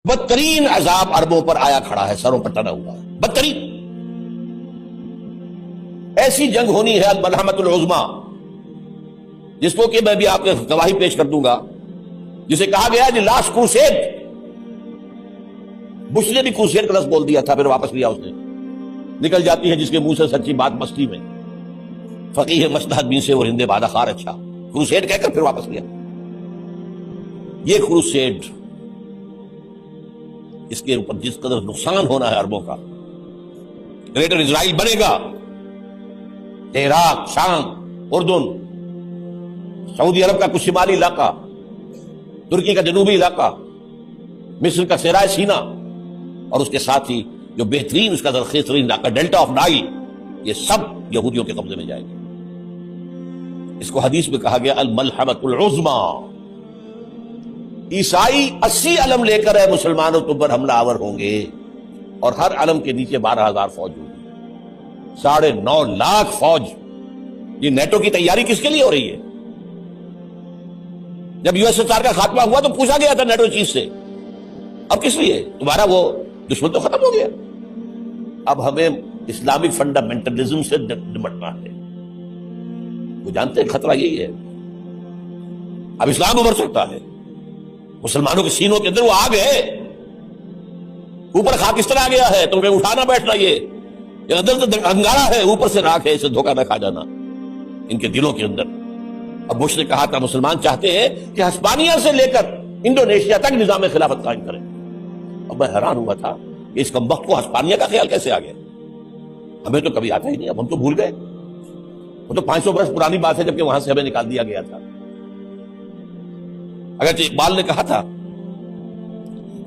بدترین عذاب عربوں پر آیا کھڑا ہے، سروں پر ٹنا ہوا ہے، بدترین ایسی جنگ ہونی ہے الملحمۃ العظمیٰ، جس کو کہ میں بھی آپ کے گواہی پیش کر دوں گا، جسے کہا گیا دی لاسٹ کروسیڈ۔ بش نے بھی کروسیڈ کا لفظ بول دیا تھا، پھر واپس لیا اس نے۔ نکل جاتی ہے جس کے منہ سے سچی بات مستی میں، فقیہ مصلحت بین سے اور ہندے بادہ خار اچھا، کروسیڈ کہہ کر پھر واپس لیا۔ یہ کروسیڈ، اس کے اوپر جس قدر نقصان ہونا ہے عربوں کا، گریٹر اسرائیل بنے گا، عراق، شام، اردن، سعودی عرب کا کچھ شمالی علاقہ، ترکی کا جنوبی علاقہ، مصر کا صحرائے سینا، اور اس کے ساتھ ہی جو بہترین اس کا زرخیز ترین علاقہ ڈیلٹا آف نائل، یہ سب یہودیوں کے قبضے میں جائے گا۔ اس کو حدیث میں کہا گیا الملحمۃ العظمیٰ۔ عیسائی 80 علم لے کر مسلمانوں کے اوپر حملہ آور ہوں گے، اور ہر علم کے نیچے 12,000 فوج ہوگی، 9.5 لاکھ فوج۔ یہ نیٹو کی تیاری کس کے لیے ہو رہی ہے؟ جب USSR کا خاتمہ ہوا تو پوچھا گیا تھا نیٹو چیز سے، اب کس لیے؟ تمہارا وہ دشمن تو ختم ہو گیا، اب ہمیں اسلامک فنڈامنٹلزم سے نمٹنا ہے۔ وہ جانتے ہیں خطرہ یہی ہے، اب اسلام ابھر سکتا ہے، مسلمانوں کے سینوں کے اندر وہ آگ ہے، اوپر خاکستر آ گیا ہے، تمہیں اٹھانا بیٹھنا، یہ اندر تو انگارہ ہے، اوپر سے راکھ ہے، اسے دھوکہ نہ کھا جانا ان کے دلوں کے اندر۔ اب بش نے کہا تھا مسلمان چاہتے ہیں کہ ہسپانیہ سے لے کر انڈونیشیا تک نظام خلافت قائم کریں۔ اب میں حیران ہوا تھا کہ اس کمبخت کو ہسپانیہ کا خیال کیسے آ گیا؟ ہمیں تو کبھی آتا ہی نہیں، اب ہم تو بھول گئے، وہ تو 500 برس پرانی بات ہے جبکہ وہاں سے ہمیں نکال دیا گیا تھا۔ اگرچہ اقبال نے کہا تھا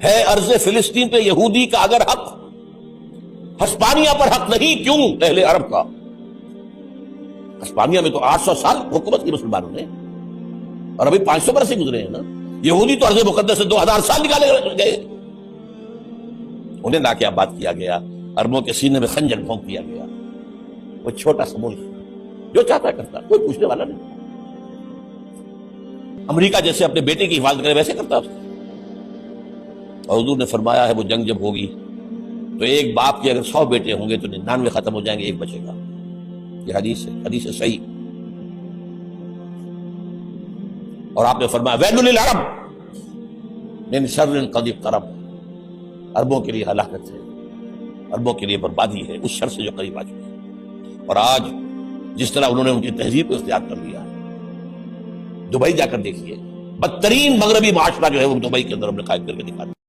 ہے ارض فلسطین پہ یہودی کا اگر حق، ہسپانیہ پر حق نہیں کیوں اہل عرب کا؟ ہسپانیہ میں تو 800 سال حکومت کی مسلمانوں نے، اور ابھی 500 برس سے گزرے ہیں نا۔ یہودی تو ارض مقدس سے 2000 سال نکالے گئے، انہیں لا کے آباد کیا گیا، عربوں کے سینے میں خنجر بھونک دیا گیا۔ وہ چھوٹا سا ملک جو چاہتا کرتا، کوئی پوچھنے والا نہیں۔ امریکہ جیسے اپنے بیٹے کی حفاظت کرے ویسے کرتا، اور حضور نے فرمایا ہے وہ جنگ جب ہوگی تو ایک باپ کے اگر 100 بیٹے ہوں گے تو 99 ختم ہو جائیں گے، ایک بچے گا۔ یہ حدیث ہے، حدیث ہے صحیح۔ اور آپ نے فرمایا ویل للعرب من شر قد اقترب، عربوں کے لیے ہلاکت ہے، عربوں کے لیے بربادی ہے اس شر سے جو قریب آ چکی ہے۔ اور آج جس طرح انہوں نے ان کی تہذیب کو اختیار کر لیا، دبئی جا کر دیکھیے، بدترین مغربی معاشرہ جو ہے وہ دبئی کے اندر ہم نے قائم کر کے دکھا دیا۔